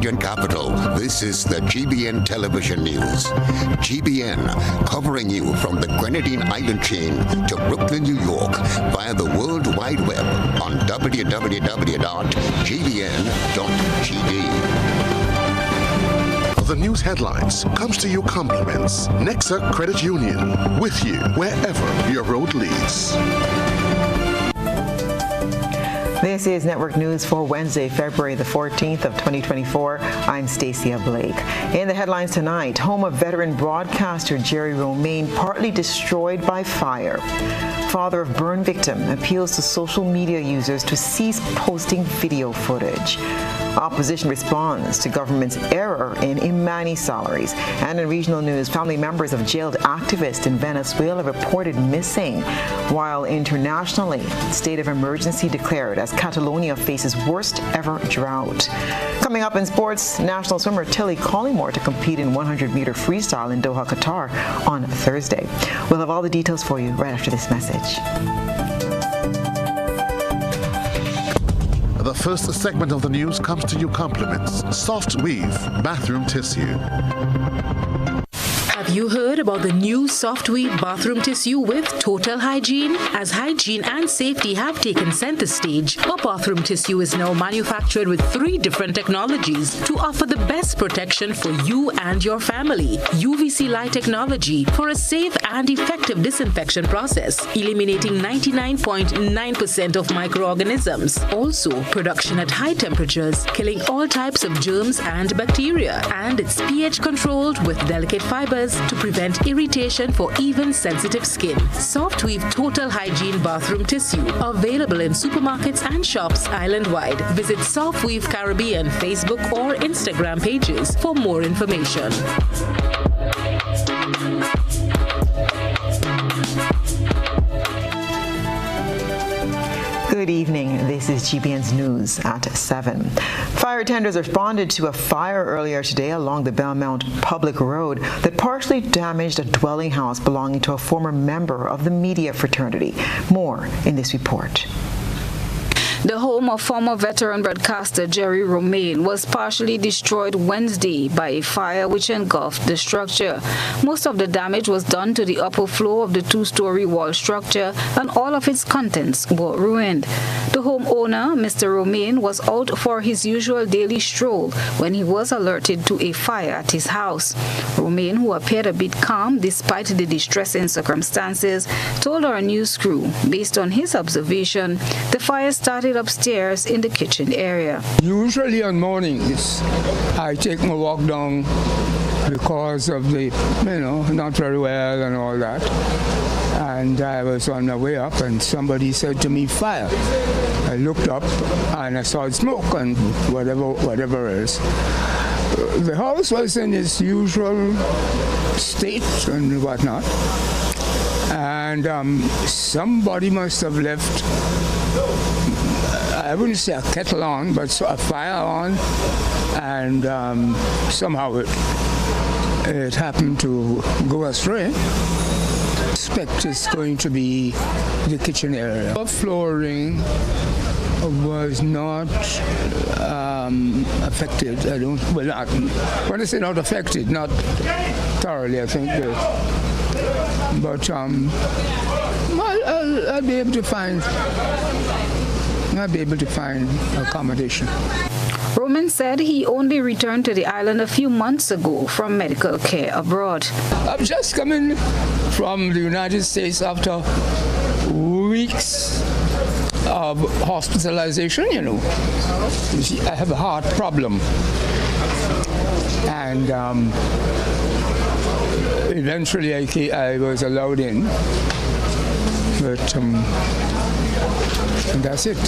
region capital, this is the GBN television news. GBN, covering you from the Grenadine Island chain to Brooklyn, New York, via the World Wide Web on www.gbn.gd. The news headlines comes to you compliments Nexa Credit Union, with you wherever your road leads. This is Network News for Wednesday, February the 14th of 2024. I'm Stasia Blake. In the headlines tonight, home of veteran broadcaster Jerry Romaine partly destroyed by fire. Father of burn victim appeals to social media users to cease posting video footage. Opposition responds to government's error in Imani salaries. And in regional news, family members of jailed activists in Venezuela reported missing, while internationally, state of emergency declared as Catalonia faces worst ever drought. Coming up in sports, national swimmer Tilly Collymore to compete in 100-meter freestyle in Doha, Qatar on Thursday. We'll have all the details for you right after this message. The first segment of the news comes to you compliments Soft Weave bathroom tissue. Have you heard about the new Soft Weave bathroom tissue with total hygiene? As hygiene and safety have taken center stage, our bathroom tissue is now manufactured with 3 different technologies to offer the best protection for you and your family. UVC light technology for a safe and effective disinfection process, eliminating 99.9% of microorganisms. Also, production at high temperatures, killing all types of germs and bacteria. And it's pH controlled with delicate fibers to prevent irritation for even sensitive skin. Soft Weave Total Hygiene Bathroom Tissue, available in supermarkets and shops island-wide. Visit Soft Weave Caribbean Facebook or Instagram pages for more information. Good evening. This is GBN's News at 7. Fire tenders responded to a fire earlier today along the Belmont Public Road that partially damaged a dwelling house belonging to a former member of the media fraternity. More in this report. The home of former veteran broadcaster Jerry Romaine was partially destroyed Wednesday by a fire which engulfed the structure. Most of the damage was done to the upper floor of the 2-story wall structure, and all of its contents were ruined. The homeowner, Mr. Romaine, was out for his usual daily stroll when he was alerted to a fire at his house. Romaine, who appeared a bit calm despite the distressing circumstances, told our news crew, based on his observation, the fire started upstairs in the kitchen area. Usually on mornings, I take my walk down because of the, not very well and all that. And I was on my way up and somebody said to me, fire. I looked up and I saw smoke and whatever else. The house was in its usual state and whatnot. And somebody must have left, I wouldn't say a kettle on, but a fire on, and somehow it happened to go astray. I suspect it's going to be the kitchen area. The flooring was not affected. When I say not affected, not thoroughly, I think. But I'll be able to find. I'll be able to find accommodation. Roman said he only returned to the island a few months ago from medical care abroad. I'm just coming from the United States after weeks of hospitalization, You see, I have a heart problem. And eventually I was allowed in. But and that's it.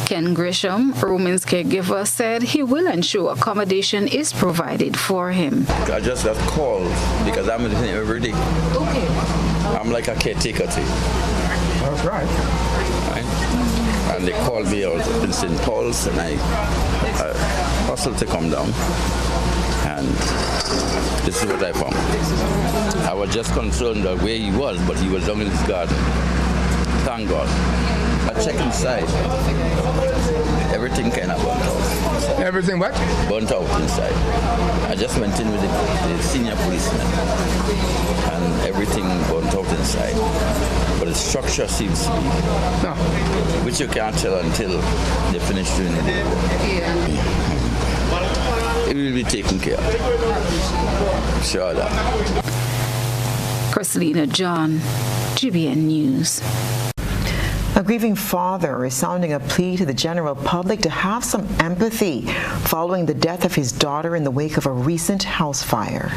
Ken Grisham, Roman's caregiver, said he will ensure accommodation is provided for him. I just got called because I'm with him every day. Okay. I'm like a caretaker to him. That's right. And they called me out in St. Paul's and I hustled to come down. And this is what I found. I was just concerned the way he was, but he was down in his garden. Thank God. check inside, everything kind of burnt out. Everything what? Burnt out inside. I just went in with the senior policeman, and everything burnt out inside. But the structure seems to be, No. which you can't tell until they finish doing the work. It will be taken care of. Sure that. Christina John, GBN News. A grieving father is sounding a plea to the general public to have some empathy following the death of his daughter in the wake of a recent house fire.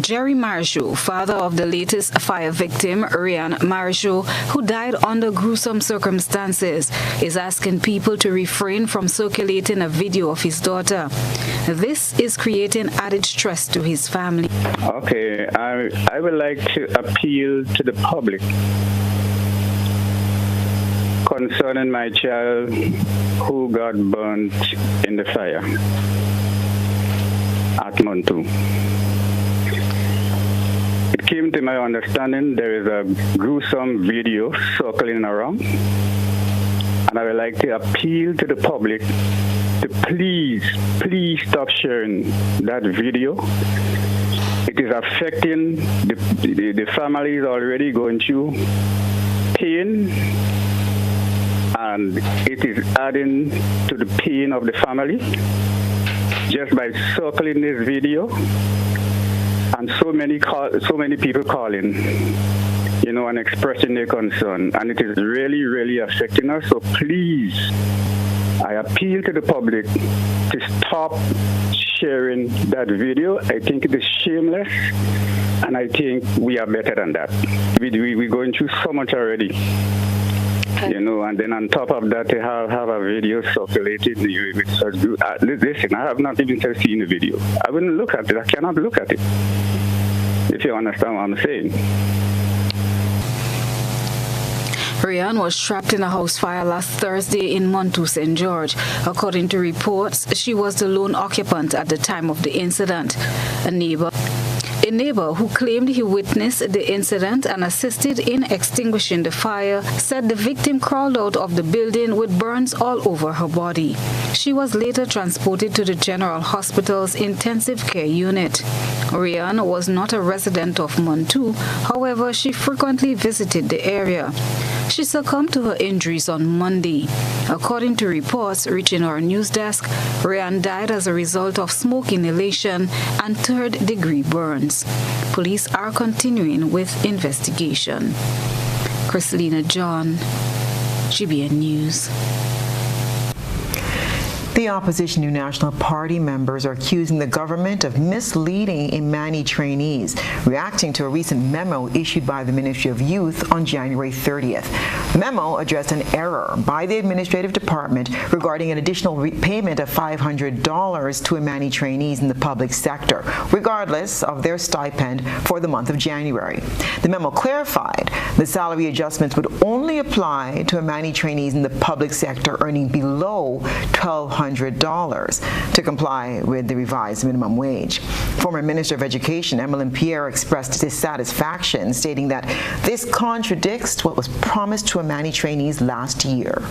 Jerry Marshall, father of the latest fire victim, Ryan Marshall, who died under gruesome circumstances, is asking people to refrain from circulating a video of his daughter. This is creating added stress to his family. Okay, I would like to appeal to the public concerning my child who got burnt in the fire at Montu. It came to my understanding there is a gruesome video circling around, and I would like to appeal to the public to please stop sharing that video. It is affecting the families already going through pain, and it is adding to the pain of the family just by circling this video. And so many people calling, and expressing their concern, and it is really, really affecting us. So please, I appeal to the public to stop sharing that video. I think it is shameless, and I think we are better than that. We're going through so much already. And then on top of that, they have a video circulated with such good. Listen, I have not even seen the video. I wouldn't look at it. I cannot look at it. If you understand what I'm saying. Ryan was trapped in a house fire last Thursday in Montu, St. George. According to reports, she was the lone occupant at the time of the incident. A neighbor who claimed he witnessed the incident and assisted in extinguishing the fire said the victim crawled out of the building with burns all over her body. She was later transported to the General Hospital's intensive care unit. Ryan was not a resident of Montu, however, she frequently visited the area. She succumbed to her injuries on Monday. According to reports reaching our news desk, Ryan died as a result of smoke inhalation and third-degree burns. Police are continuing with investigation. Christina John, GBN News. The opposition New National Party members are accusing the government of misleading Imani trainees, reacting to a recent memo issued by the Ministry of Youth on January 30th. The memo addressed an error by the administrative department regarding an additional payment of $500 to Imani trainees in the public sector, regardless of their stipend for the month of January. The memo clarified the salary adjustments would only apply to Imani trainees in the public sector earning below $1,200 to comply with the revised minimum wage. Former Minister of Education Emmeline Pierre expressed dissatisfaction, stating that this contradicts what was promised to Imani trainees last year.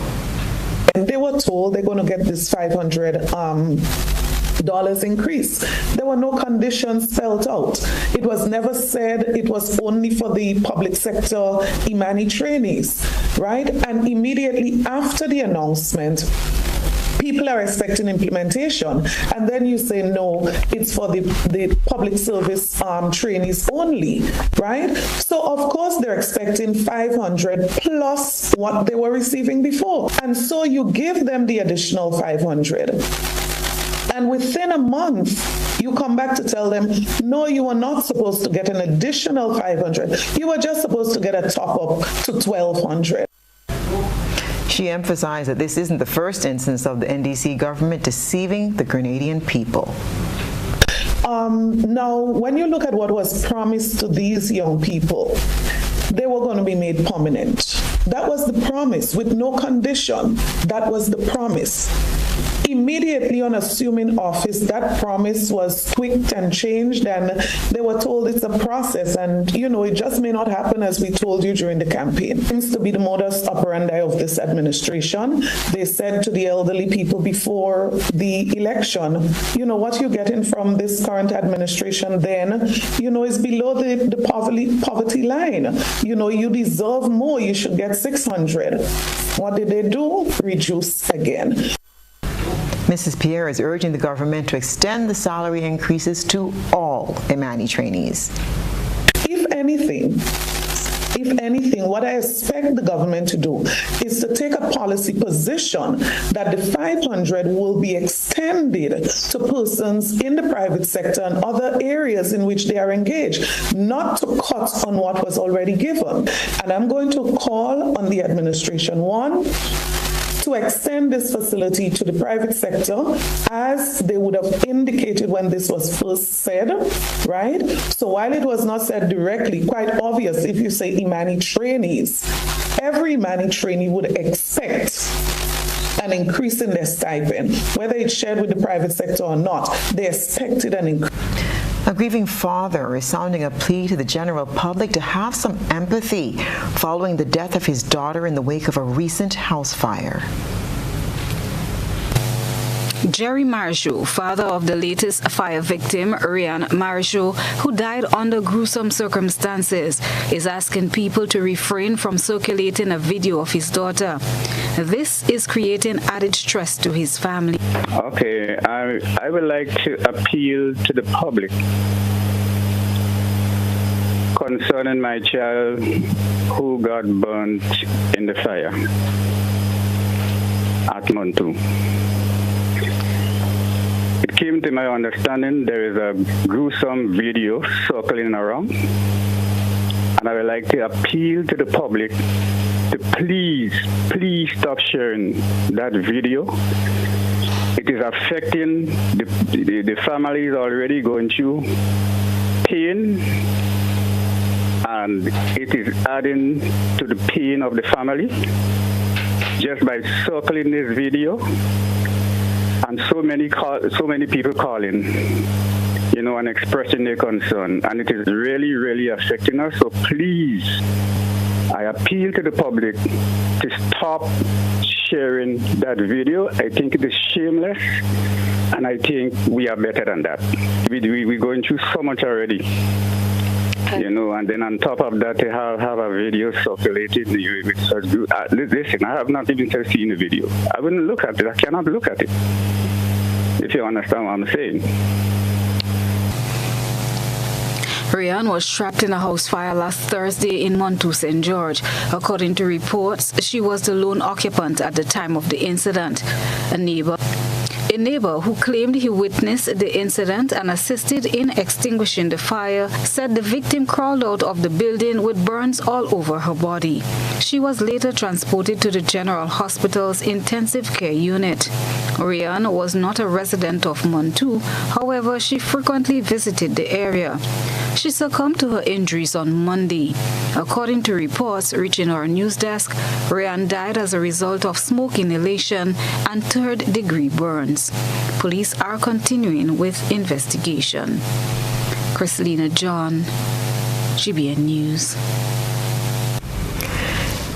And they were told they're going to get this $500 increase. There were no conditions spelled out. It was never said it was only for the public sector Imani trainees, right? And immediately after the announcement, people are expecting implementation, and then you say no, it's for the public service trainees only, right? So of course they're expecting $500 plus what they were receiving before, and so you give them the additional $500, and within a month you come back to tell them, no, you are not supposed to get an additional $500. You were just supposed to get a top up to $1,200. She emphasized that this isn't the first instance of the NDC government deceiving the Grenadian people. Now, when you look at what was promised to these young people, they were going to be made permanent. That was the promise, with no condition. That was the promise. Immediately on assuming office, that promise was tweaked and changed, and they were told it's a process, and it just may not happen as we told you during the campaign. It seems to be the modus operandi of this administration. They said to the elderly people before the election, what you're getting from this current administration then, is below the poverty line. You deserve more. You should get 600. What did they do? Reduce again. Mrs. Pierre is urging the government to extend the salary increases to all Imani trainees. If anything, what I expect the government to do is to take a policy position that the 500 will be extended to persons in the private sector and other areas in which they are engaged, not to cut on what was already given. And I'm going to call on the administration, one, to extend this facility to the private sector as they would have indicated when this was first said, right? So while it was not said directly, quite obvious if you say Imani trainees, every Imani trainee would expect an increase in their stipend, whether it's shared with the private sector or not. They expected an increase. A grieving father is sounding a plea to the general public to have some empathy following the death of his daughter in the wake of a recent house fire. Jerry Marshall, father of the latest fire victim, Ryan Marshall, who died under gruesome circumstances, is asking people to refrain from circulating a video of his daughter. This is creating added stress to his family. Okay, I would like to appeal to the public concerning my child who got burnt in the fire at Montu. It came to my understanding there is a gruesome video circling around, and I would like to appeal to the public to please stop sharing that video. It is affecting the families already going through pain, and it is adding to the pain of the family just by circling this video. And so many people calling, and expressing their concern, and it is really, really affecting us. So please, I appeal to the public to stop sharing that video. I think it is shameless, and I think we are better than that. We're going through so much already. And then on top of that, they have a video circulated with such good. Listen, I have not even seen the video. I wouldn't look at it. I cannot look at it. If you understand what I'm saying. Ryan was trapped in a house fire last Thursday in Montu, St. George. According to reports, she was the lone occupant at the time of the incident. A neighbor who claimed he witnessed the incident and assisted in extinguishing the fire said the victim crawled out of the building with burns all over her body. She was later transported to the General Hospital's intensive care unit. Ryan was not a resident of Montu, however, she frequently visited the area. She succumbed to her injuries on Monday. According to reports reaching our news desk, Ryan died as a result of smoke inhalation and third-degree burns. Police are continuing with investigation. Christelina John, GBN News.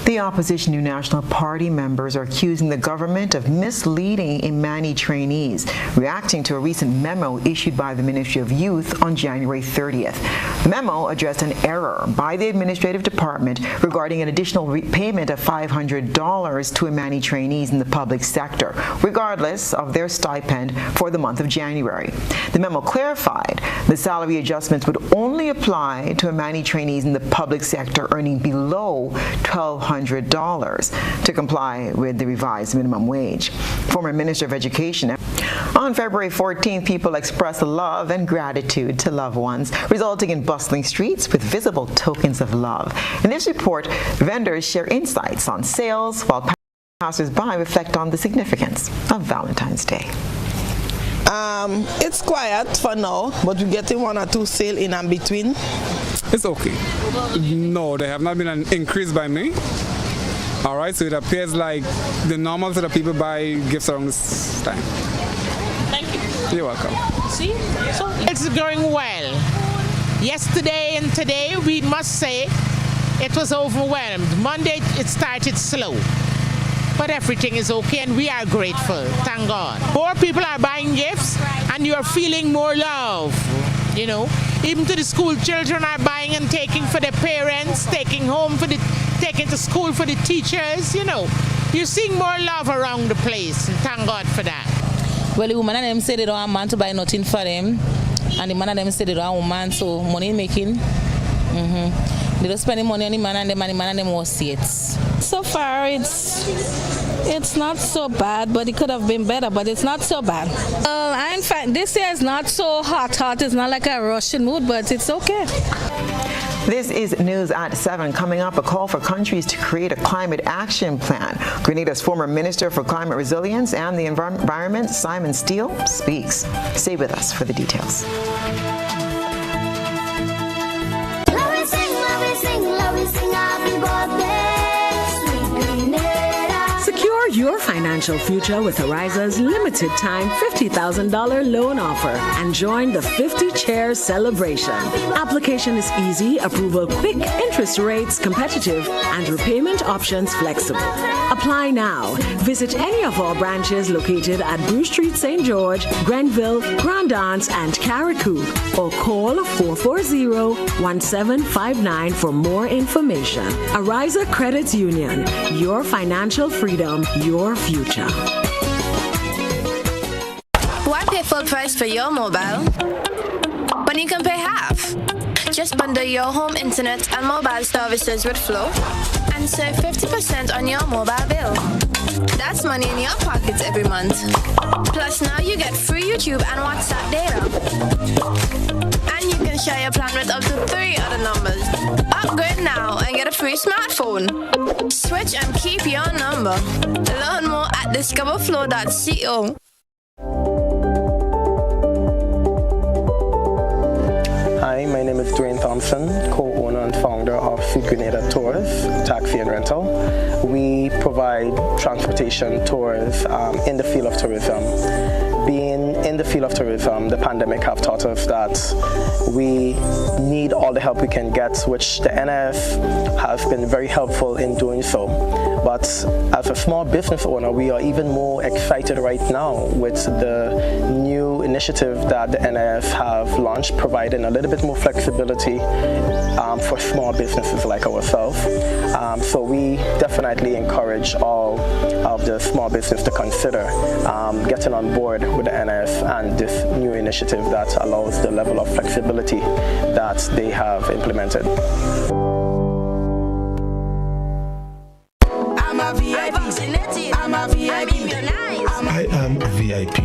The opposition New National Party members are accusing the government of misleading Imani trainees, reacting to a recent memo issued by the Ministry of Youth on January 30th. The memo addressed an error by the administrative department regarding an additional payment of $500 to Imani trainees in the public sector, regardless of their stipend for the month of January. The memo clarified the salary adjustments would only apply to Imani trainees in the public sector earning below $1,200 to comply with the revised minimum wage. Former Minister of Education. On February 14th, people expressed love and gratitude to loved ones, resulting in bustling streets with visible tokens of love. In this report, vendors share insights on sales, while passers-by reflect on the significance of Valentine's Day. It's quiet for now, but we're getting one or two sales in and between. It's okay. No, there have not been an increase by me. All right, so it appears like the normal sort of people buy gifts around this time. You're welcome. See? So it's going well. Yesterday and today, we must say, it was overwhelmed. Monday, it started slow. But everything is okay, and we are grateful. Thank God. More people are buying gifts, and you're feeling more love. You know, even to the school children are buying and taking for their parents, taking to school for the teachers. You know, you're seeing more love around the place. And thank God for that. Well, the woman and them say they don't have man to buy nothing for them, and the man and them say they don't have woman, so money making. They don't spend the money on the man and the man and them will see it. So far, it's not so bad, but it could have been better, but it's not so bad. In fact, this year is not so hot. It's not like a Russian mood, but it's okay. This is News at 7. Coming up, a call for countries to create a climate action plan. Grenada's former Minister for Climate Resilience and the Environment, Simon Steele, speaks. Stay with us for the details. Secure your financial future with Ariza's limited time $50,000 loan offer and join the 50 Chairs celebration. Application is easy, approval quick, interest rates competitive, and repayment options flexible. Apply now. Visit any of our branches located at Bruce Street, St. George, Grenville, Grand Anse, and Carriacou, or call 440-1759 for more information. Ariza Credit Union, your financial freedom, your future. Why pay full price for your mobile when you can pay half? Just bundle your home internet and mobile services with Flow and save 50% on your mobile bill. That's money in your pockets every month. Plus now you get free YouTube and WhatsApp data. And you can share your plan with up to 3 other numbers. Upgrade now and get a free smartphone. Switch and keep your number. Learn more at discoverflow.co. Hi, my name is Dwayne Thompson, co-owner and founder of Grenada Tours, Taxi and Rental. We provide transportation tours in the field of tourism. Being in the field of tourism, the pandemic have taught us that we need all the help we can get, which the NIF has been very helpful in doing so. But as a small business owner, we are even more excited right now with the new initiative that the NIF have launched, providing a little bit more flexibility for small businesses like ourselves. So we definitely encourage all of the small business to consider getting on board with the NIF and this new initiative that allows the level of flexibility that they have implemented. I am VIP.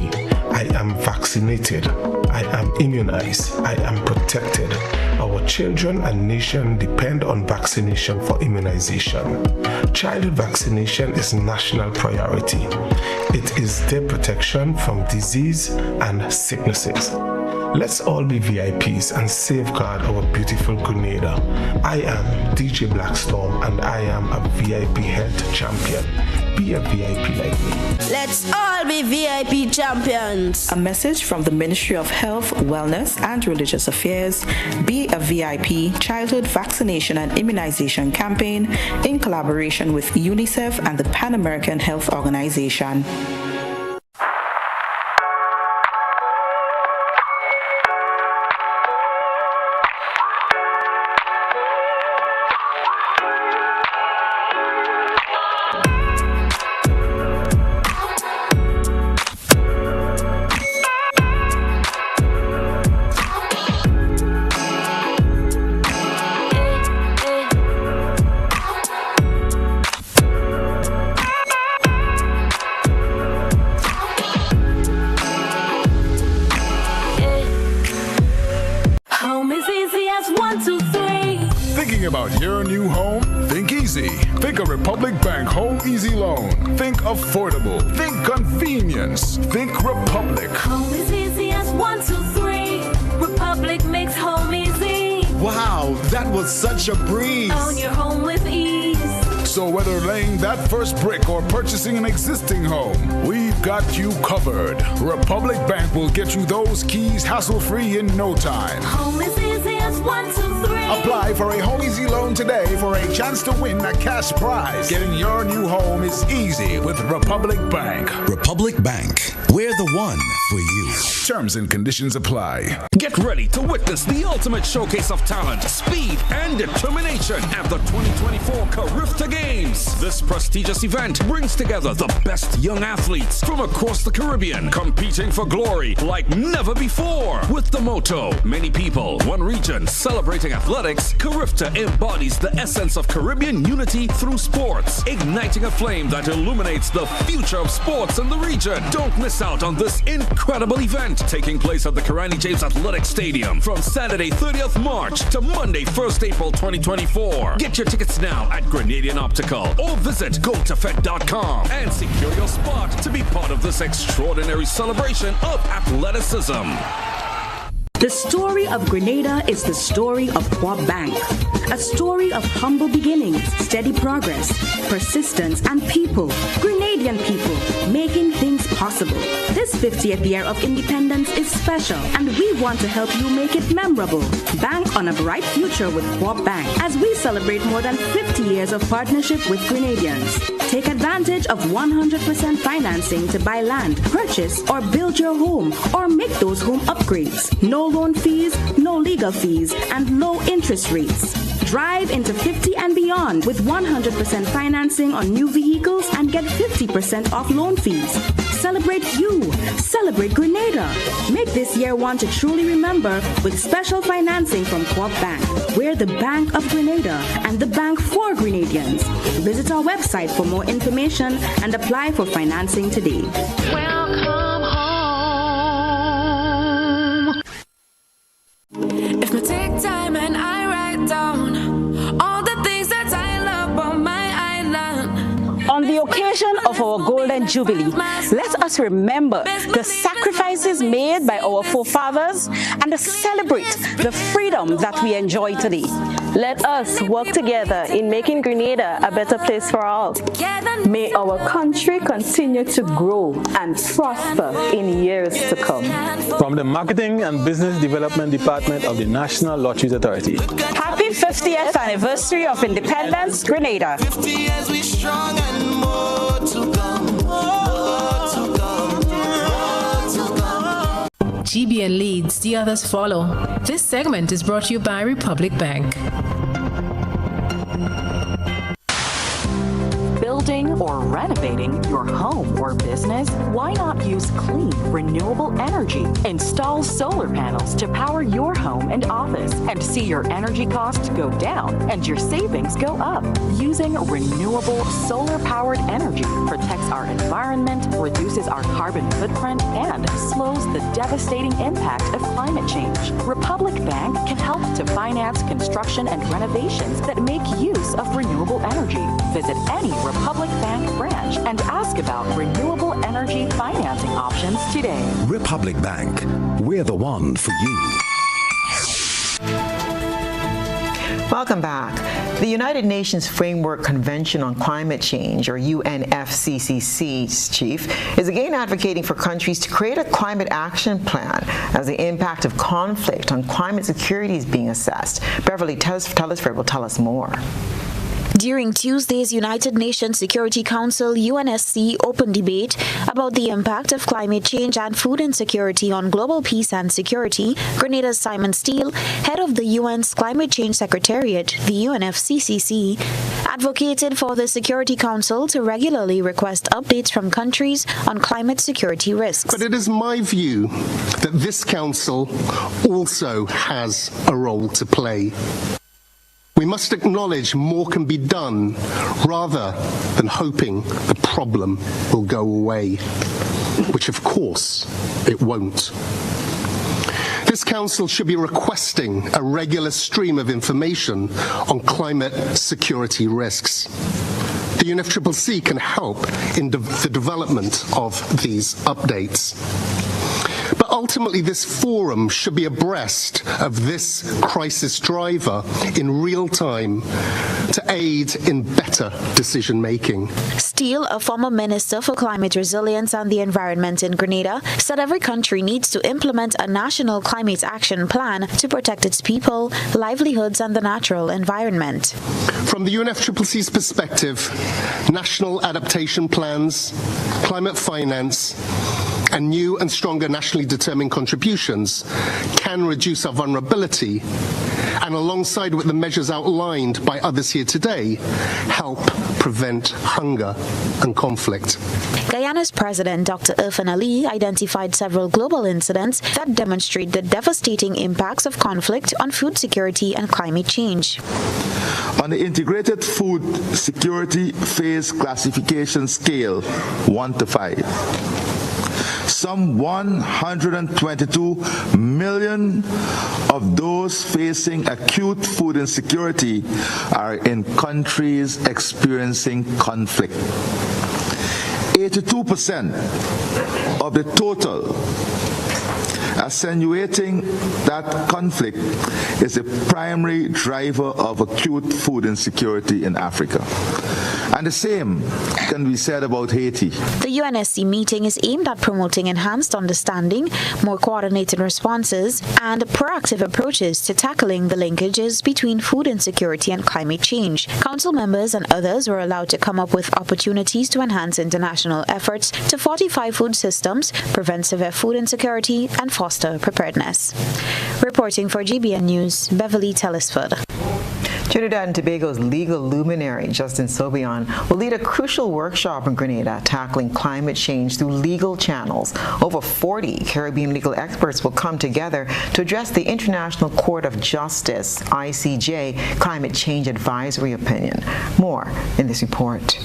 I am vaccinated. I am immunized. I am protected. Our children and nation depend on vaccination for immunization. Childhood vaccination is national priority. It is their protection from disease and sicknesses. Let's all be VIPs and safeguard our beautiful Grenada. I am DJ Blackstorm and I am a VIP health champion. Be a VIP like me. Let's all be VIP champions. A message from the Ministry of Health, Wellness and Religious Affairs. Be a VIP childhood vaccination and immunization campaign in collaboration with UNICEF and the Pan American Health Organization. About your new home? Think easy. Think of Republic Bank Home Easy Loan. Think affordable. Think convenience. Think Republic. Home is easy as 1, 2, 3. Republic makes home easy. Wow, that was such a breeze. Own your home with ease. So whether laying that first brick or purchasing an existing home, we've got you covered. Republic Bank will get you those keys hassle-free in no time. Home is easy as 1, 2, 3. Apply for a Home Easy loan today for a chance to win a cash prize. Getting your new home is easy with Republic Bank. Republic Bank, we're the one for you. Terms and conditions apply. Get ready to witness the ultimate showcase of talent, speed, and determination at the 2024 Carifta Games. This prestigious event brings together the best young athletes from across the Caribbean, competing for glory like never before. With the motto, many people, one region, celebrating athletics, Carifta embodies the essence of Caribbean unity through sports, igniting a flame that illuminates the future of sports in the region. Don't miss out on this incredible event taking place at the Karani James Athletic Stadium from Saturday 30th March to Monday 1st April 2024. Get your tickets now at Grenadian Optical or visit gotofed.com and secure your spot to be part of this extraordinary celebration of athleticism. The story of Grenada is the story of Co-op Bank. A story of humble beginnings, steady progress, persistence, and people. Grenadian people making things possible. This 50th year of independence is special, and we want to help you make it memorable. Bank on a bright future with Co-op Bank as we celebrate more than 50 years of partnership with Grenadians. Take advantage of 100% financing to buy land, purchase, or build your home, or make those home upgrades. No loan fees, no legal fees, and low interest rates. Drive into 50 and beyond with 100% financing on new vehicles and get 50% off loan fees. Celebrate you. Celebrate Grenada. Make this year one to truly remember with special financing from Co-op Bank. We're the Bank of Grenada and the bank for Grenadians. Visit our website for more information and apply for financing today. Welcome home. If I take time and I write down all the things that I love on my island. On the occasion of our Golden Jubilee, let us remember the sacrifices made by our forefathers and celebrate the freedom that we enjoy today. Let us work together in making Grenada a better place for all. May our country continue to grow and prosper in years to come. From the Marketing and Business Development Department of the National Lotteries Authority. Happy 50th anniversary of independence, Grenada. 50 years we strong and more to come. GBN leads, the others follow. This segment is brought to you by Republic Bank. Building or renovating your home or business? Why not use clean, renewable energy? Install solar panels to power your home and office and see your energy costs go down and your savings go up. Using renewable solar-powered energy protects our environment, reduces our carbon footprint, and slows the devastating impact of climate change. Republic Bank can help to finance construction and renovations that make use of renewable energy. Visit any Republic Bank branch and ask about renewable energy financing options today. Republic Bank, we're the one for you. Welcome back. The United Nations Framework Convention on Climate Change, or UNFCCC's chief, is again advocating for countries to create a climate action plan as the impact of conflict on climate security is being assessed. Beverly Telesford will tell us more. During Tuesday's United Nations Security Council UNSC open debate about the impact of climate change and food insecurity on global peace and security, Grenada's Simon Steele, head of the UN's Climate Change Secretariat, the UNFCCC, advocated for the Security Council to regularly request updates from countries on climate security risks. But it is my view that this council also has a role to play. We must acknowledge more can be done rather than hoping the problem will go away, which of course it won't. This council should be requesting a regular stream of information on climate security risks. The UNFCCC can help in the development of these updates. But ultimately this forum should be abreast of this crisis driver in real time to aid in better decision making. Steele, a former minister for climate resilience and the environment in Grenada, said every country needs to implement a national climate action plan to protect its people, livelihoods and the natural environment. From the UNFCCC's perspective, national adaptation plans, climate finance, and new and stronger nationally determined contributions can reduce our vulnerability and, alongside with the measures outlined by others here today, help prevent hunger and conflict. Guyana's President Dr. Irfan Ali identified several global incidents that demonstrate the devastating impacts of conflict on food security and climate change. On the Integrated Food Security Phase Classification Scale 1 to 5, some 122 million of those facing acute food insecurity are in countries experiencing conflict. 82% of the total, accentuating that conflict is a primary driver of acute food insecurity in Africa. And the same can be said about Haiti. The UNSC meeting is aimed at promoting enhanced understanding, more coordinated responses, and proactive approaches to tackling the linkages between food insecurity and climate change. Council members and others were allowed to come up with opportunities to enhance international efforts to fortify food systems, prevent severe food insecurity, and foster preparedness. Reporting for GBN News, Beverly Telesford. Trinidad and Tobago's legal luminary, Justin Sobian, will lead a crucial workshop in Grenada tackling climate change through legal channels. Over 40 Caribbean legal experts will come together to address the International Court of Justice, ICJ, Climate Change Advisory Opinion. More in this report.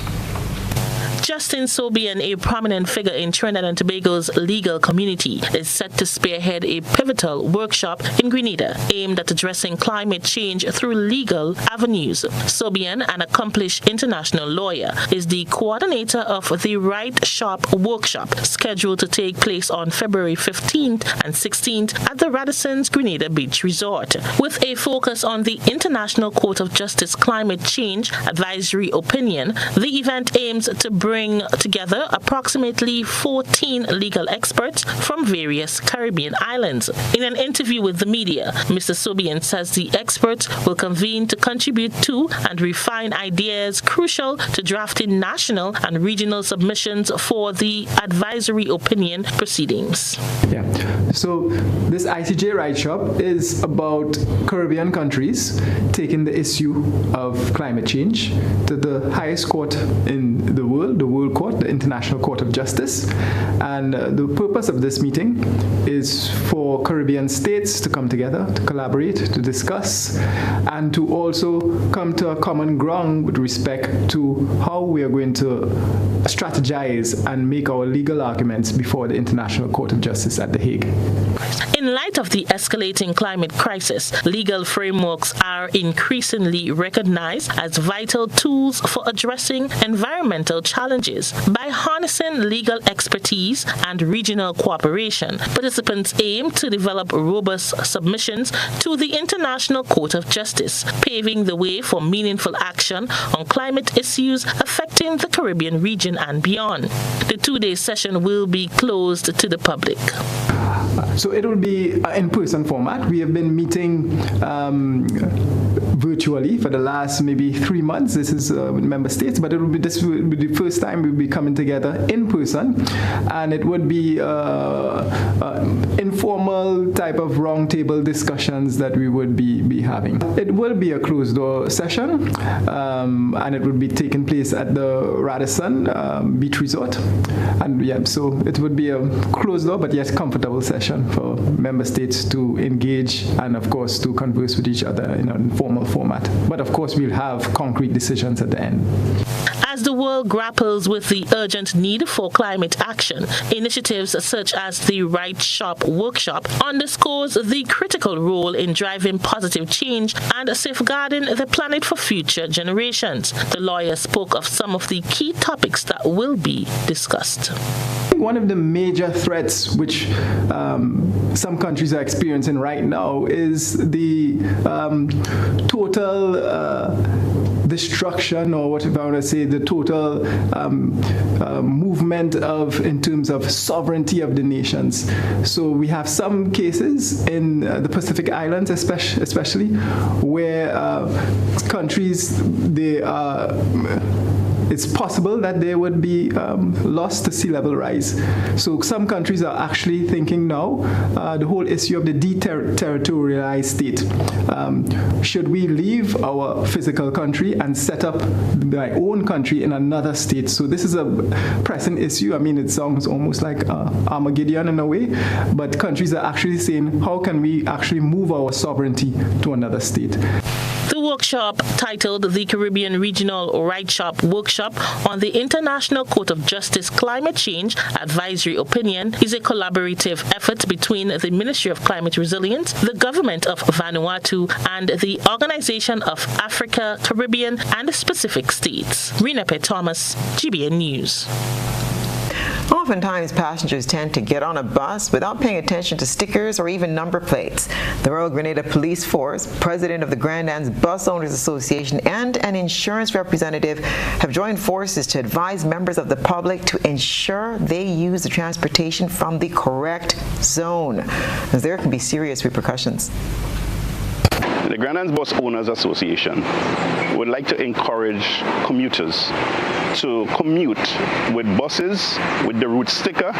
Justin Sobian, a prominent figure in Trinidad and Tobago's legal community, is set to spearhead a pivotal workshop in Grenada aimed at addressing climate change through legal avenues. Sobian, an accomplished international lawyer, is the coordinator of the Right Shop workshop, scheduled to take place on February 15th and 16th at the Radisson's Grenada Beach Resort. With a focus on the International Court of Justice Climate Change Advisory Opinion, the event aims to bring together approximately 14 legal experts from various Caribbean islands. In an interview with the media, Mr. Sobian says the experts will convene to contribute to and refine ideas crucial to drafting national and regional submissions for the advisory opinion proceedings. Yeah. So this ICJ Right Shop is about Caribbean countries taking the issue of climate change to the highest court in the World Court, the International Court of Justice. And the purpose of this meeting is for Caribbean states to come together, to collaborate, to discuss, and to also come to a common ground with respect to how we are going to strategize and make our legal arguments before the International Court of Justice at The Hague. In light of the escalating climate crisis, legal frameworks are increasingly recognized as vital tools for addressing environmental challenges. By harnessing legal expertise and regional cooperation, participants aim to develop robust submissions to the International Court of Justice, paving the way for meaningful action on climate issues affecting the Caribbean region and beyond. The two-day session will be closed to the public. So it will be an in-person format. We have been meeting virtually for the last maybe 3 months. This is with member states, but this will be the first time we'll be coming together in person, and it would be informal type of roundtable discussions that we would be having. It will be a closed door session, and it would be taking place at the Radisson Beach Resort, and yeah, so it would be a closed door but yet comfortable session for member states to engage and of course to converse with each other in an informal format. But of course we'll have concrete decisions at the end. As the world grapples with the urgent need for climate action, initiatives such as the Right Shop workshop underscores the critical role in driving positive change and safeguarding the planet for future generations. The lawyer spoke of some of the key topics that will be discussed. One of the major threats which some countries are experiencing right now is the total destruction, or what if I want to say, the total movement in terms of sovereignty of the nations. So we have some cases in the Pacific Islands, especially where countries, it's possible that they would be lost to sea level rise. So some countries are actually thinking now the whole issue of the deterritorialized state. Should we leave our physical country and set up my own country in another state? So this is a pressing issue. I mean, it sounds almost like Armageddon in a way, but countries are actually saying, how can we actually move our sovereignty to another state? The workshop, titled the Caribbean Regional Right Shop Workshop on the International Court of Justice Climate Change Advisory Opinion, is a collaborative effort between the Ministry of Climate Resilience, the Government of Vanuatu, and the Organization of Africa, Caribbean, and Pacific States. Renape Thomas, GBN News. Oftentimes, passengers tend to get on a bus without paying attention to stickers or even number plates. The Royal Grenada Police Force, president of the Grand Anne's Bus Owners Association, and an insurance representative have joined forces to advise members of the public to ensure they use the transportation from the correct zone, as there can be serious repercussions. The Grand Anne's Bus Owners Association would like to encourage commuters to commute with buses with the route sticker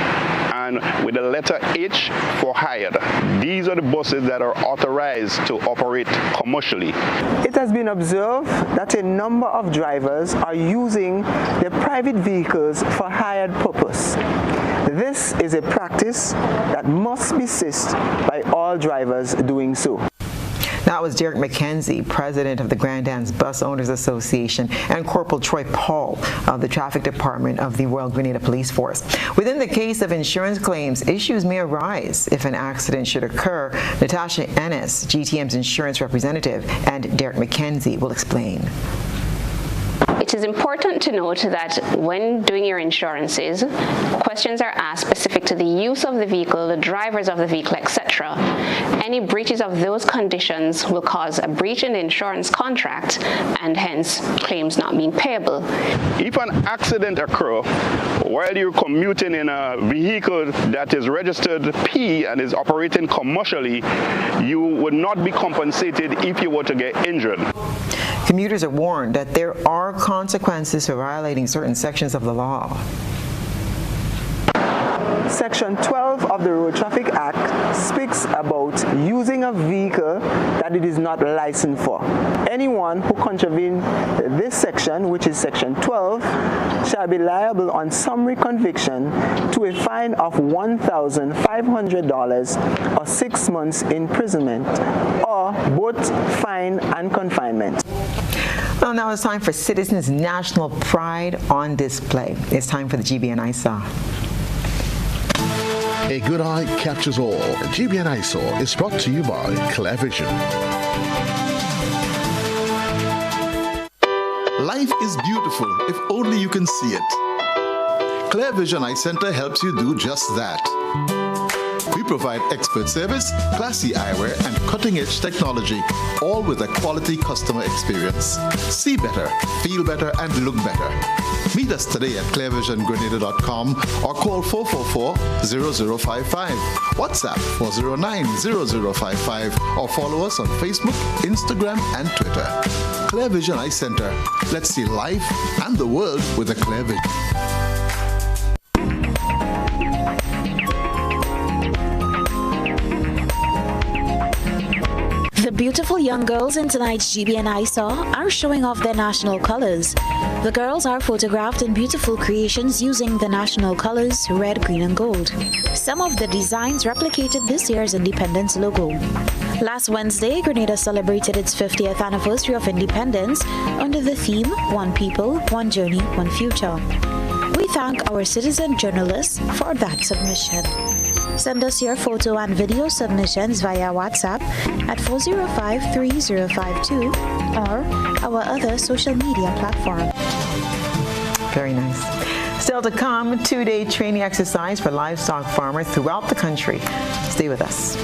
and with the letter H for hired. These are the buses that are authorized to operate commercially. It has been observed that a number of drivers are using their private vehicles for hired purpose. This is a practice that must be ceased by all drivers doing so. That was Derek McKenzie, president of the Grand Anne's Bus Owners Association, and Corporal Troy Paul of the Traffic Department of the Royal Grenada Police Force. Within the case of insurance claims, issues may arise if an accident should occur. Natasha Ennis, GTM's insurance representative, and Derek McKenzie will explain. It is important to note that when doing your insurances, questions are asked specific to the use of the vehicle, the drivers of the vehicle, etc. Any breaches of those conditions will cause a breach in the insurance contract and hence claims not being payable. If an accident occurs while you're commuting in a vehicle that is registered P and is operating commercially, you would not be compensated if you were to get injured. Commuters are warned that there are consequences for violating certain sections of the law. Section 12 of the Road Traffic Act speaks about using a vehicle that it is not licensed for. Anyone who contravenes this section, which is Section 12, shall be liable on summary conviction to a fine of $1,500 or 6 months imprisonment, or both fine and confinement. Well, now it's time for Citizens' National Pride on display. It's time for the GBN ISAW. A good eye captures all. GBN ISAW is brought to you by Clear Vision. Life is beautiful if only you can see it. Clear Vision Eye Center helps you do just that. We provide expert service, classy eyewear, and cutting-edge technology, all with a quality customer experience. See better, feel better, and look better. Meet us today at clearvisiongrenada.com or call 444-0055, WhatsApp 409-0055, or follow us on Facebook, Instagram, and Twitter. Clear Vision Eye Center. Let's see life and the world with a clear vision. The beautiful young girls in tonight's GBN ISAW are showing off their national colors. The girls are photographed in beautiful creations using the national colors red, green, and gold. Some of the designs replicated this year's Independence logo. Last Wednesday, Grenada celebrated its 50th anniversary of independence under the theme One People, One Journey, One Future. We thank our citizen journalists for that submission. Send us your photo and video submissions via WhatsApp at 405-3052 or our other social media platform. Very nice. Still to come, 2-day training exercise for livestock farmers throughout the country. Stay with us.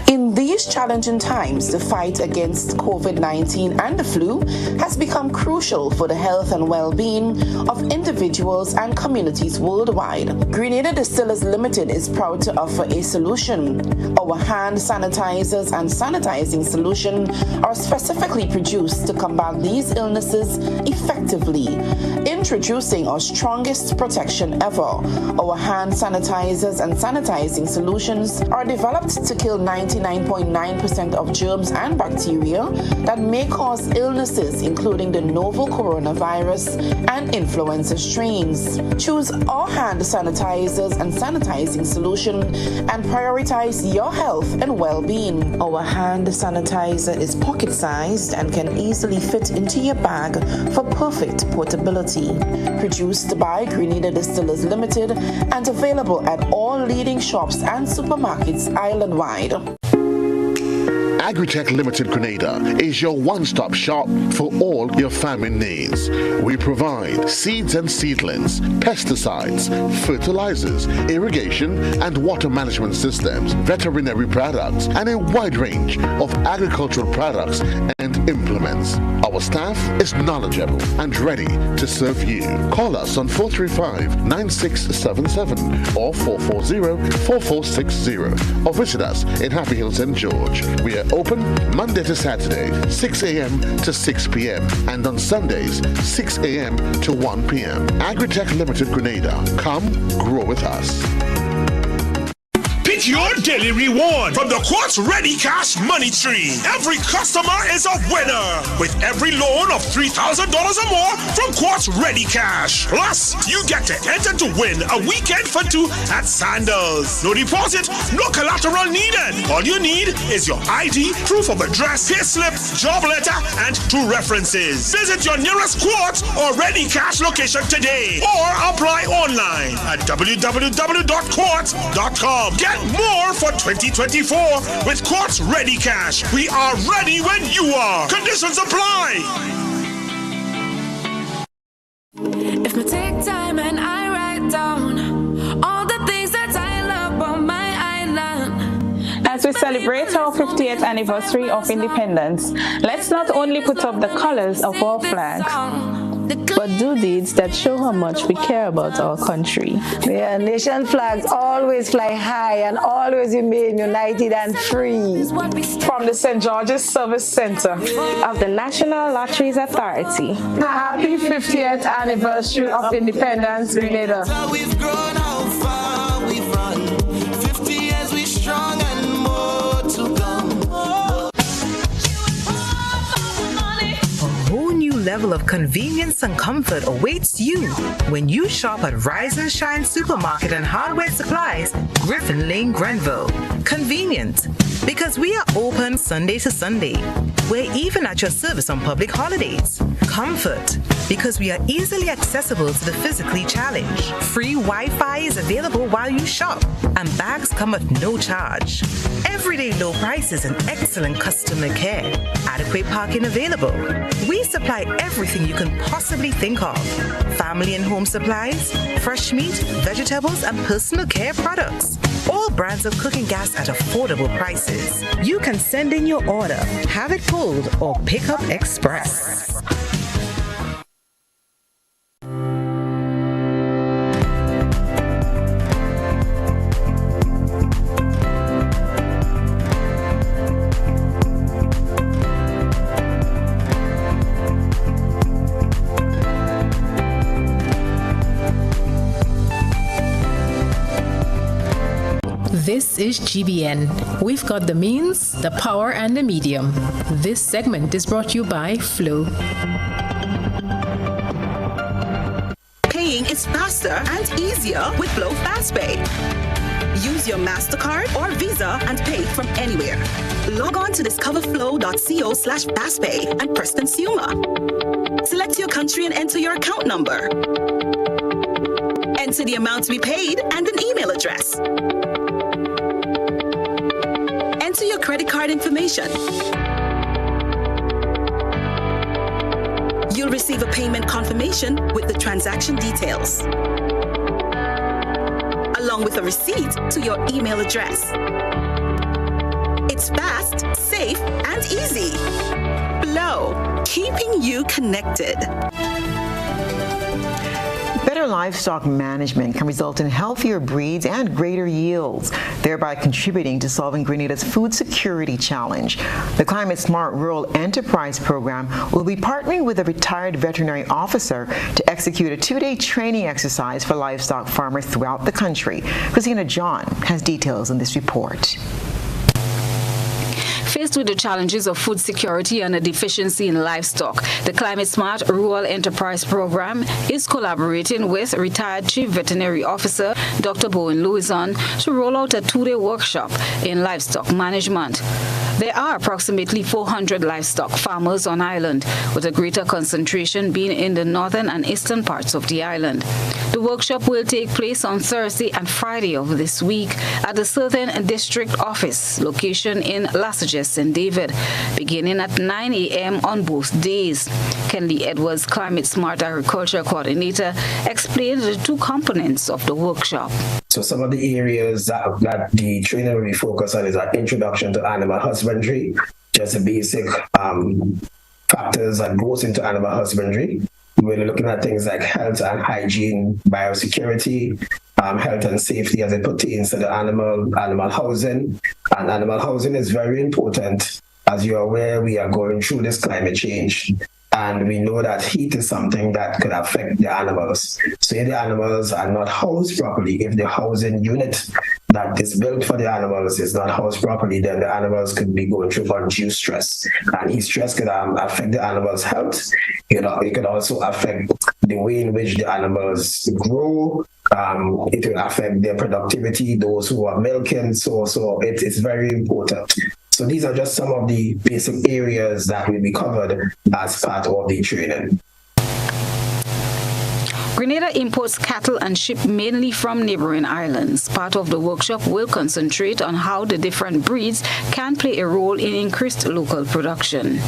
In these challenging times, the fight against COVID-19 and the flu has become crucial for the health and well-being of individuals and communities worldwide. Grenada Distillers Limited is proud to offer a solution. Our hand sanitizers and sanitizing solution are specifically produced to combat these illnesses effectively. Introducing our strongest protection ever. Our hand sanitizers and sanitizing solutions are developed to kill 99.9% of germs and bacteria that may cause illnesses, including the novel coronavirus and influenza strains. Choose our hand sanitizers and sanitizing solution and prioritize your health and well-being. Our hand sanitizer is pocket-sized and can easily fit into your bag for perfect portability. Produced by Grenada Distillers Limited and available at all leading shops and supermarkets island-wide. Agritech Limited Grenada is your one-stop shop for all your farming needs. We provide seeds and seedlings, pesticides, fertilizers, irrigation and water management systems, veterinary products, and a wide range of agricultural products and implements. Our staff is knowledgeable and ready to serve you. Call us on 435-9677 or 440-4460 or visit us in Happy Hill, St. George. We are open Monday to Saturday, 6 a.m. to 6 p.m. and on Sundays, 6 a.m. to 1 p.m. Agritech Limited Grenada. Come grow with us. Pick your daily reward from the Quartz Ready Cash Money Tree. Every customer is a winner with every loan of $3,000 or more from Quartz Ready Cash. Plus, you get to enter to win a weekend for two at Sandals. No deposit, no collateral needed. All you need is your ID, proof of address, payslip, job letter, and 2 references. Visit your nearest Quartz or Ready Cash location today or apply online at www.quartz.com. Get more for 2024 with Quartz Ready Cash. We are ready when you are. Conditions apply. If I take time and I write down all the things that I love on my island. As we celebrate our 50th anniversary of independence, let's not only put up the colors of our flag, but do deeds that show how much we care about our country. Yeah, nation flags always fly high and always remain united and free. From the St. George's Service Center of the National Lotteries Authority. Happy 50th anniversary of independence, Grenada. We've grown, how far we've run. 50 years we strong and more to come. A whole new level of convenience and comfort awaits you when you shop at Rise and Shine Supermarket and Hardware Supplies, Griffin Lane, Grenville. Convenient, because we are open Sunday to Sunday. We're even at your service on public holidays. Comfort, because we are easily accessible to the physically challenged. Free Wi-Fi is available while you shop, and bags come at no charge. Everyday low prices and excellent customer care. Adequate parking available. We supply everything you can possibly think of. Family and home supplies, fresh meat, vegetables, and personal care products. All brands of cooking gas at affordable prices. You can send in your order, have it pulled, or pick up express. This is GBN. We've got the means, the power, and the medium. This segment is brought to you by Flow. Paying is faster and easier with Flow FastPay. Use your MasterCard or Visa and pay from anywhere. Log on to discoverflow.co/fastpay and press Consumer. Select your country and enter your account number. Enter the amount to be paid and an email address. Enter your credit card information. You'll receive receive a payment confirmation with the transaction details, along with a receipt to your email address. It's fast, safe, and easy. Flow, keeping you connected. Better livestock management can result in healthier breeds and greater yields, thereby contributing to solving Grenada's food security challenge. The Climate Smart Rural Enterprise Program will be partnering with a retired veterinary officer to execute a 2-day training exercise for livestock farmers throughout the country. Christina John has details in this report. Faced with the challenges of food security and a deficiency in livestock, the Climate Smart Rural Enterprise Program is collaborating with retired Chief Veterinary Officer Dr. Bowen Louison to roll out a 2-day workshop in livestock management. There are approximately 400 livestock farmers on island, with a greater concentration being in the northern and eastern parts of the island. The workshop will take place on Thursday and Friday of this week at the Southern District Office, location in Lassages, St. David, beginning at 9 a.m. on both days. Kenley Edwards, Climate Smart Agriculture Coordinator, explained the two components of the workshop. So some of the areas that the training will be focused on is an introduction to animal husbandry, just the basic factors that goes into animal husbandry. We're looking at things like health and hygiene, biosecurity, health and safety as it pertains to the animal housing. And animal housing is very important. As you're aware, we are going through this climate change. And we know that heat is something that could affect the animals. So if the animals are not housed properly, if the housing unit that is built for the animals is not housed properly, then the animals could be going through undue stress. And heat stress could affect the animals' health. It could also affect the way in which the animals grow. It will affect their productivity, those who are milking. So it is very important. So these are just some of the basic areas that will be covered as part of the training. Grenada imports cattle and sheep mainly from neighboring islands. Part of the workshop will concentrate on how the different breeds can play a role in increased local production.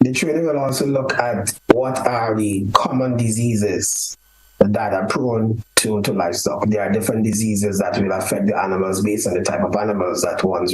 The training will also look at what are the common diseases that are prone to livestock. There are different diseases that will affect the animals based on the type of animals that one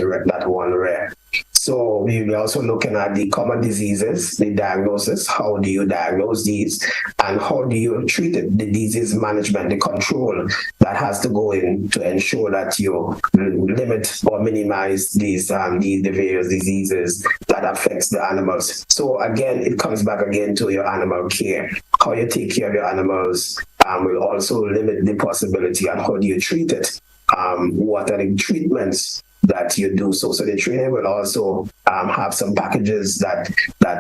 rear. So we'll be also looking at the common diseases, the diagnosis, how do you diagnose these, and how do you treat it, the disease management, the control that has to go in to ensure that you limit or minimize these the various diseases that affects the animals. So again, it comes back again to your animal care. How you take care of your animals will also limit the possibility and how do you treat it. What are the treatments that you do? So the training will also have some packages that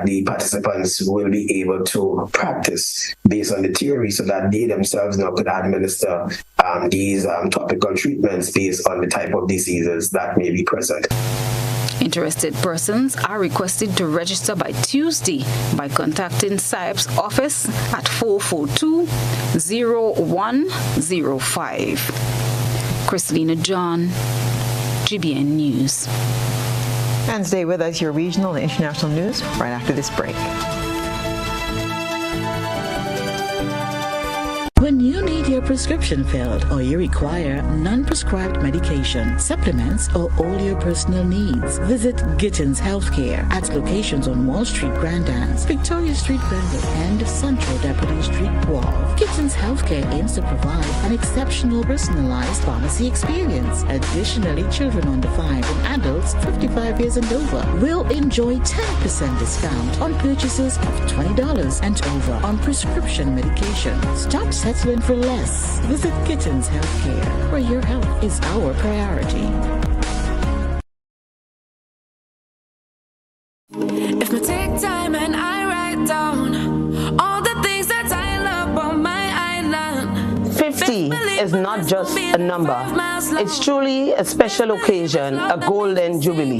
the participants will be able to practice based on the theory so that they themselves now could administer these topical treatments based on the type of diseases that may be present. Interested persons are requested to register by Tuesday by contacting SIEP's office at 442-0105. Christina John, GBN News. And stay with us, your regional and international news, right after this break. When you need your prescription filled or you require non-prescribed medication, supplements, or all your personal needs, visit Gittins Healthcare at locations on Wall Street, Grandans, Victoria Street, Grenville, and Central Deputy Street, Wharf. Gittins Healthcare aims to provide an exceptional personalized pharmacy experience. Additionally, children under 5 and adults 55 years and over will enjoy 10% discount on purchases of $20 and over on prescription medication. Stop settling for less. Visit Gittins Healthcare, where your health is our priority. If I take time and I write down all the things that I love on my island, 50 is not just a number. It's truly a special occasion, a golden jubilee.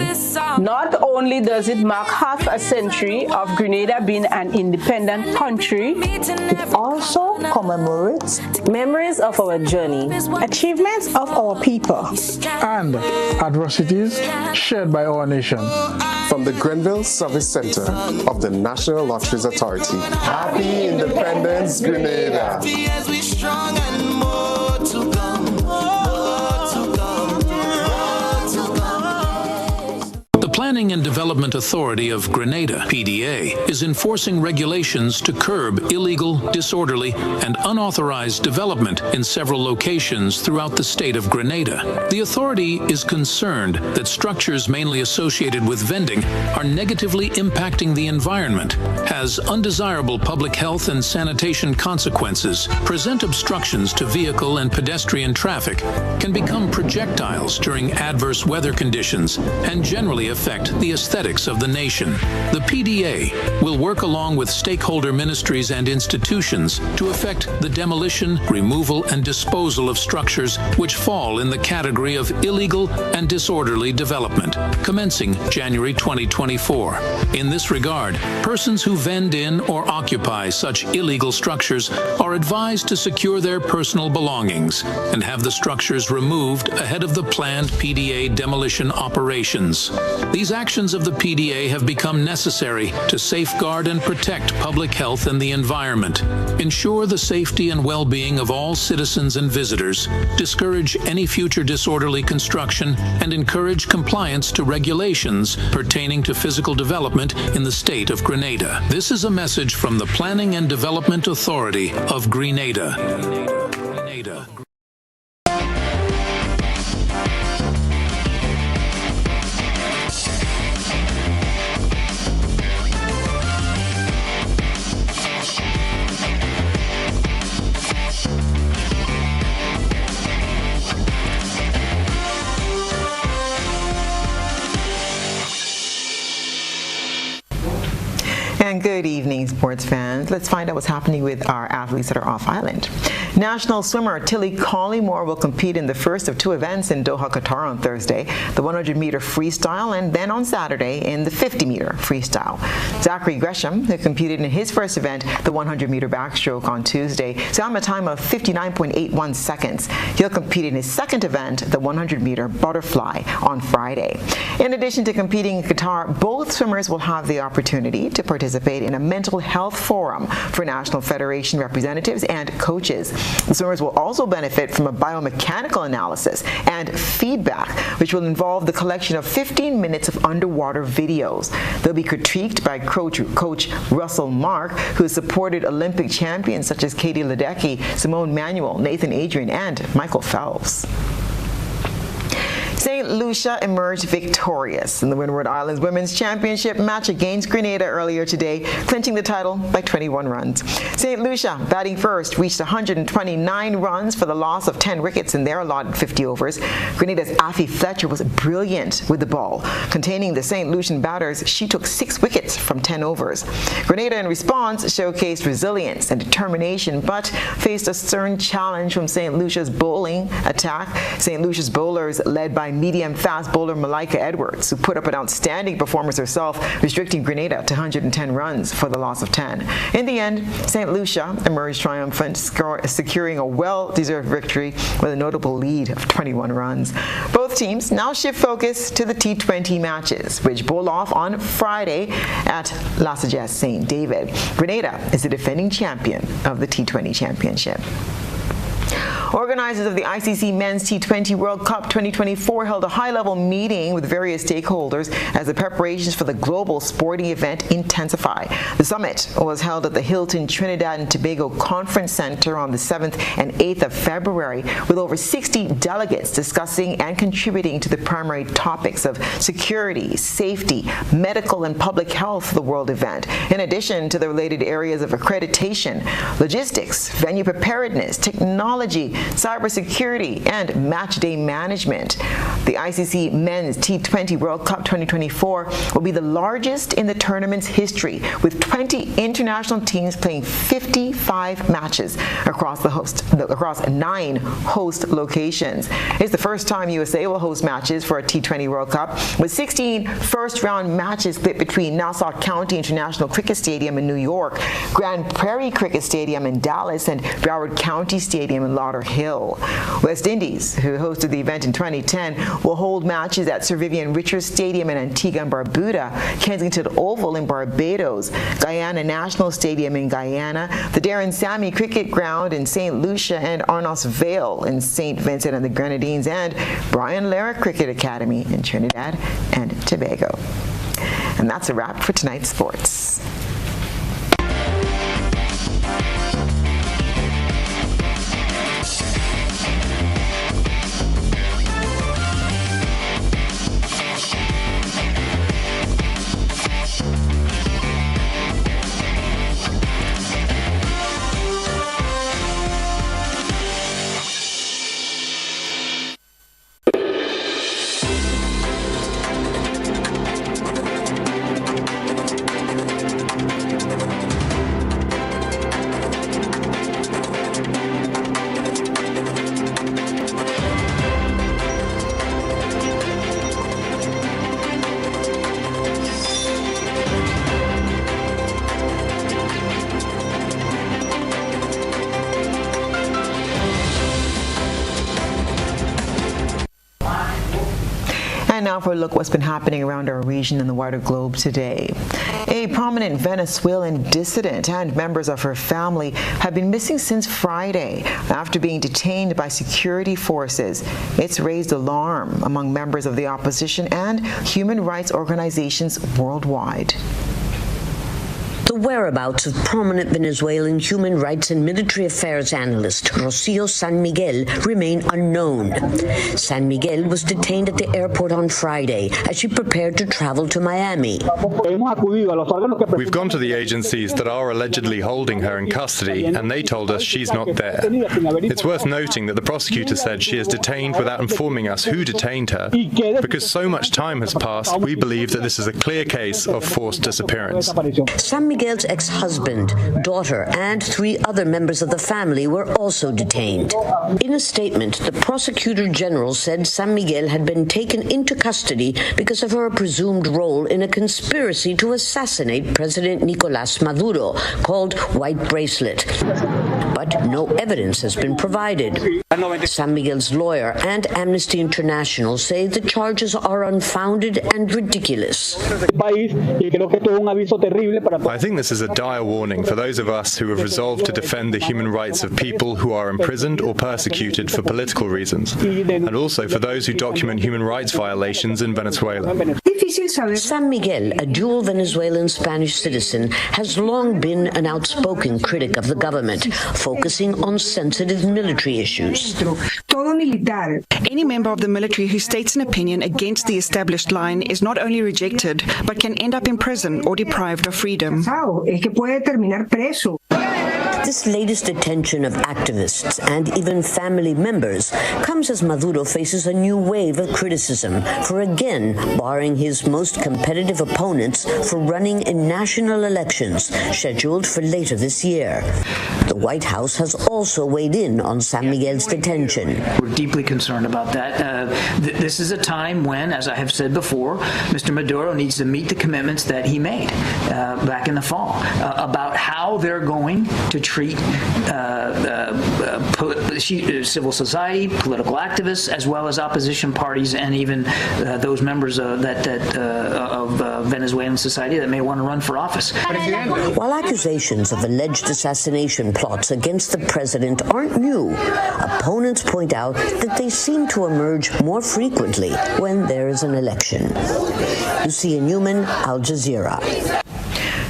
Not only does it mark half a century of Grenada being an independent country, it also commemorates memories of our journey, achievements of our people, and adversities shared by our nation. From the Grenville Service Center of the National Lotteries Authority, Happy Independence, Grenada. The Planning and Development Authority of Grenada, PDA, is enforcing regulations to curb illegal, disorderly, and unauthorized development in several locations throughout the state of Grenada. The authority is concerned that structures mainly associated with vending are negatively impacting the environment, has undesirable public health and sanitation consequences, present obstructions to vehicle and pedestrian traffic, can become projectiles during adverse weather conditions, and generally affect the aesthetics of the nation. The PDA will work along with stakeholder ministries and institutions to effect the demolition, removal, and disposal of structures which fall in the category of illegal and disorderly development, commencing January 2024. In this regard, persons who vend in or occupy such illegal structures are advised to secure their personal belongings and have the structures removed ahead of the planned PDA demolition operations. These actions of the PDA have become necessary to safeguard and protect public health and the environment, ensure the safety and well-being of all citizens and visitors, discourage any future disorderly construction, and encourage compliance to regulations pertaining to physical development in the state of Grenada. This is a message from the Planning and Development Authority of Grenada. And good evening, sports fans. Let's find out what's happening with our athletes that are off island. National swimmer Tilly Collymore will compete in the first of two events in Doha, Qatar on Thursday, the 100-meter freestyle, and then on Saturday in the 50-meter freestyle. Zachary Gresham, who competed in his first event, the 100-meter backstroke on Tuesday, swam a time of 59.81 seconds. He'll compete in his second event, the 100-meter butterfly, on Friday. In addition to competing in Qatar, both swimmers will have the opportunity to participate in a mental health forum for National Federation representatives and coaches. The swimmers will also benefit from a biomechanical analysis and feedback, which will involve the collection of 15 minutes of underwater videos. They'll be critiqued by Coach Russell Mark, who has supported Olympic champions such as Katie Ledecky, Simone Manuel, Nathan Adrian, and Michael Phelps. St. Lucia emerged victorious in the Windward Islands Women's Championship match against Grenada earlier today, clinching the title by 21 runs. St. Lucia, batting first, reached 129 runs for the loss of 10 wickets in their allotted 50 overs. Grenada's Afi Fletcher was brilliant with the ball. Containing the St. Lucian batters, she took 6 wickets from 10 overs. Grenada, in response, showcased resilience and determination, but faced a stern challenge from St. Lucia's bowling attack. St. Lucia's bowlers, led by medium-fast bowler Malika Edwards, who put up an outstanding performance herself, restricting Grenada to 110 runs for the loss of 10. In the end, St. Lucia emerged triumphant, securing a well-deserved victory with a notable lead of 21 runs. Both teams now shift focus to the T20 matches, which bowl off on Friday at La Sagesse St. David. Grenada is the defending champion of the T20 Championship. Organizers of the ICC Men's T20 World Cup 2024 held a high-level meeting with various stakeholders as the preparations for the global sporting event intensify. The summit was held at the Hilton Trinidad and Tobago Conference Center on the 7th and 8th of February, with over 60 delegates discussing and contributing to the primary topics of security, safety, medical, and public health for the world event, in addition to the related areas of accreditation, logistics, venue preparedness, technology, cybersecurity, and match day management. The ICC Men's T20 World Cup 2024 will be the largest in the tournament's history, with 20 international teams playing 55 matches across 9 host locations. It's the first time USA will host matches for a T20 World Cup, with 16 first-round matches split between Nassau County International Cricket Stadium in New York, Grand Prairie Cricket Stadium in Dallas, and Broward County Stadium in Lauderhill. West Indies, who hosted the event in 2010, will hold matches at Sir Vivian Richards Stadium in Antigua and Barbuda, Kensington Oval in Barbados, Guyana National Stadium in Guyana, the Darren Sammy Cricket Ground in St. Lucia, and Arnos Vale in St. Vincent and the Grenadines, and Brian Lara Cricket Academy in Trinidad and Tobago. And that's a wrap for tonight's sports. And now for a look at what's been happening around our region and the wider globe today. A prominent Venezuelan dissident and members of her family have been missing since Friday after being detained by security forces. It's raised alarm among members of the opposition and human rights organizations worldwide. The whereabouts of prominent Venezuelan human rights and military affairs analyst Rocio San Miguel remain unknown. San Miguel was detained at the airport on Friday as she prepared to travel to Miami. We've gone to the agencies that are allegedly holding her in custody, and they told us she's not there. It's worth noting that the prosecutor said she is detained without informing us who detained her. Because so much time has passed, we believe that this is a clear case of forced disappearance. San Miguel's ex-husband, daughter, and 3 other members of the family were also detained. In a statement, the prosecutor general said San Miguel had been taken into custody because of her presumed role in a conspiracy to assassinate President Nicolás Maduro, called White Bracelet. But no evidence has been provided. San Miguel's lawyer and Amnesty International say the charges are unfounded and ridiculous. I think this is a dire warning for those of us who have resolved to defend the human rights of people who are imprisoned or persecuted for political reasons, and also for those who document human rights violations in Venezuela. San Miguel, a dual Venezuelan Spanish citizen, has long been an outspoken critic of the government, focusing on sensitive military issues. Any member of the military who states an opinion against the established line is not only rejected, but can end up in prison or deprived of freedom. This latest detention of activists and even family members comes as Maduro faces a new wave of criticism for again barring his most competitive opponents for running in national elections scheduled for later this year. The White House has also weighed in on San Miguel's detention. We're deeply concerned about that. This is a time when, as I have said before, Mr. Maduro needs to meet the commitments that he made back in the fall about how they're going to treat civil society, political activists, as well as opposition parties, and even those members of Venezuelan society that may want to run for office. While accusations of alleged assassination plots against the president aren't new, opponents point out that they seem to emerge more frequently when there is an election. Lucia Newman, Al Jazeera.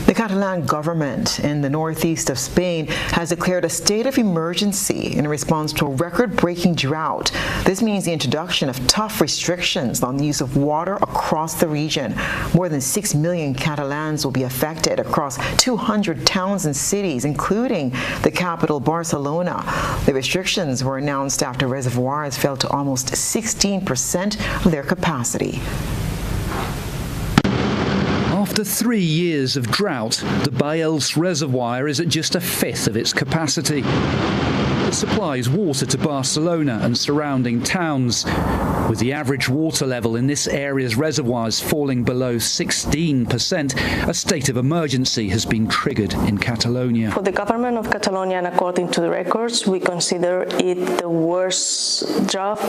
The Catalan government in the northeast of Spain has declared a state of emergency in response to a record-breaking drought. This means the introduction of tough restrictions on the use of water across the region. More than 6 million Catalans will be affected across 200 towns and cities, including the capital, Barcelona. The restrictions were announced after reservoirs fell to almost 16% of their capacity. After 3 years of drought, the Baells reservoir is at just a fifth of its capacity. It supplies water to Barcelona and surrounding towns, with the average water level in this area's reservoirs falling below 16%. A state of emergency has been triggered in Catalonia. For the government of Catalonia, and according to the records, we consider it the worst drought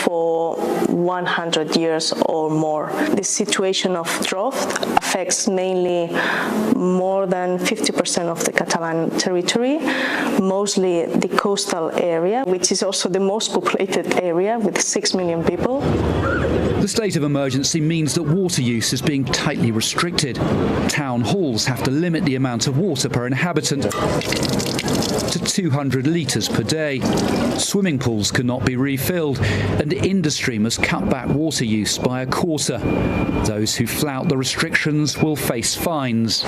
for 100 years or more. This situation of drought affects mainly more than 50% of the Catalan territory, mostly the coastal area, which is also the most populated area with 6 million people. The state of emergency means that water use is being tightly restricted. Town halls have to limit the amount of water per inhabitant to 200 litres per day. Swimming pools cannot be refilled, and industry must cut back water use by a quarter. Those who flout the restrictions will face fines.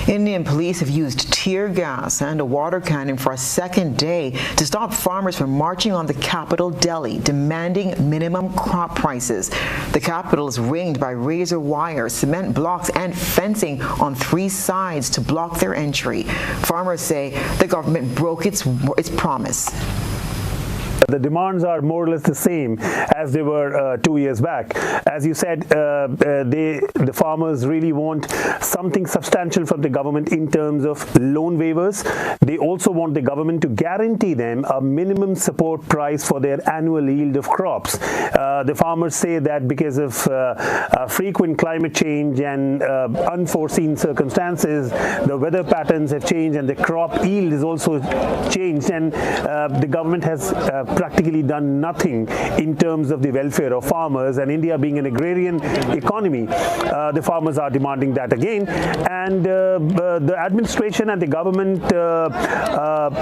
Indian police have used tear gas and a water cannon for a second day to stop farmers from marching on the capital, Delhi, demanding minimum crop prices. The capital is ringed by razor wire, cement blocks, and fencing on 3 sides to block their entry. Farmers say the government broke its promise. The demands are more or less the same as they were 2 years back. As you said, the farmers really want something substantial from the government in terms of loan waivers. They also want the government to guarantee them a minimum support price for their annual yield of crops. The farmers say that because of frequent climate change and unforeseen circumstances, the weather patterns have changed and the crop yield is also changed, and the government has practically done nothing in terms of the welfare of farmers. And India being an agrarian economy, the farmers are demanding that again. And the administration and the government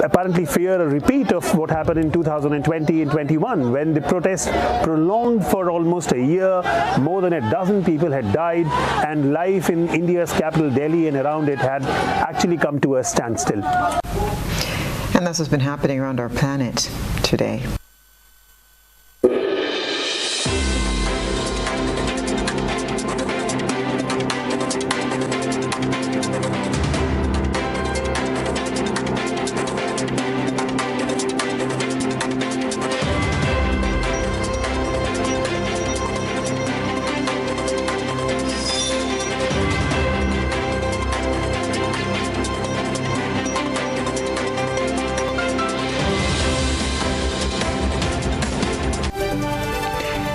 apparently fear a repeat of what happened in 2020 and 21, when the protest prolonged for almost a year. More than a dozen people had died, and life in India's capital, Delhi, and around it had actually come to a standstill. And that's what's been happening around our planet today.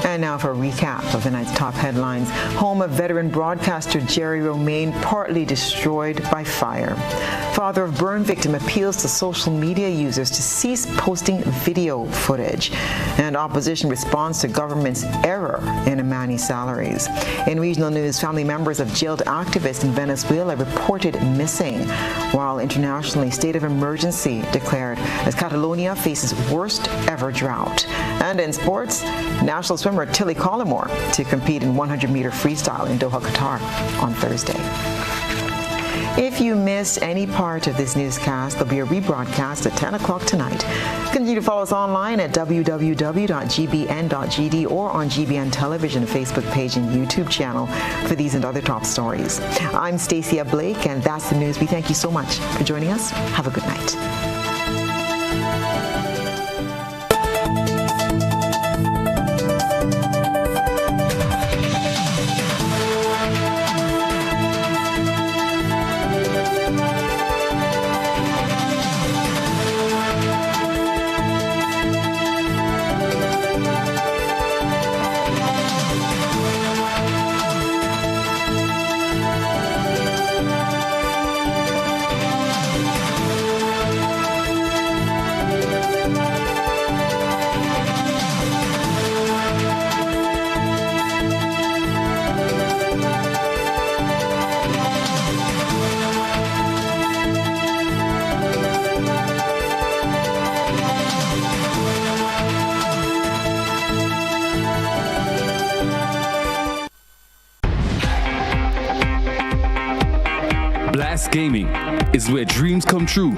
And now for a recap of the night's top headlines. Home of veteran broadcaster Jerry Romaine partly destroyed by fire. Father of burn victim appeals to social media users to cease posting video footage. And opposition responds to government's error in Amani salaries. In regional news, family members of jailed activists in Venezuela reported missing, while internationally state of emergency declared as Catalonia faces worst ever drought. And in sports, national swimmer Tilly Collymore to compete in 100-meter freestyle in Doha, Qatar on Thursday. If you missed any part of this newscast, there'll be a rebroadcast at 10 o'clock tonight. Continue to follow us online at www.gbn.gd or on GBN Television Facebook page and YouTube channel for these and other top stories. I'm Stasia Blake, and that's the news. We thank you so much for joining us. Have a good night. Blast Gaming is where dreams come true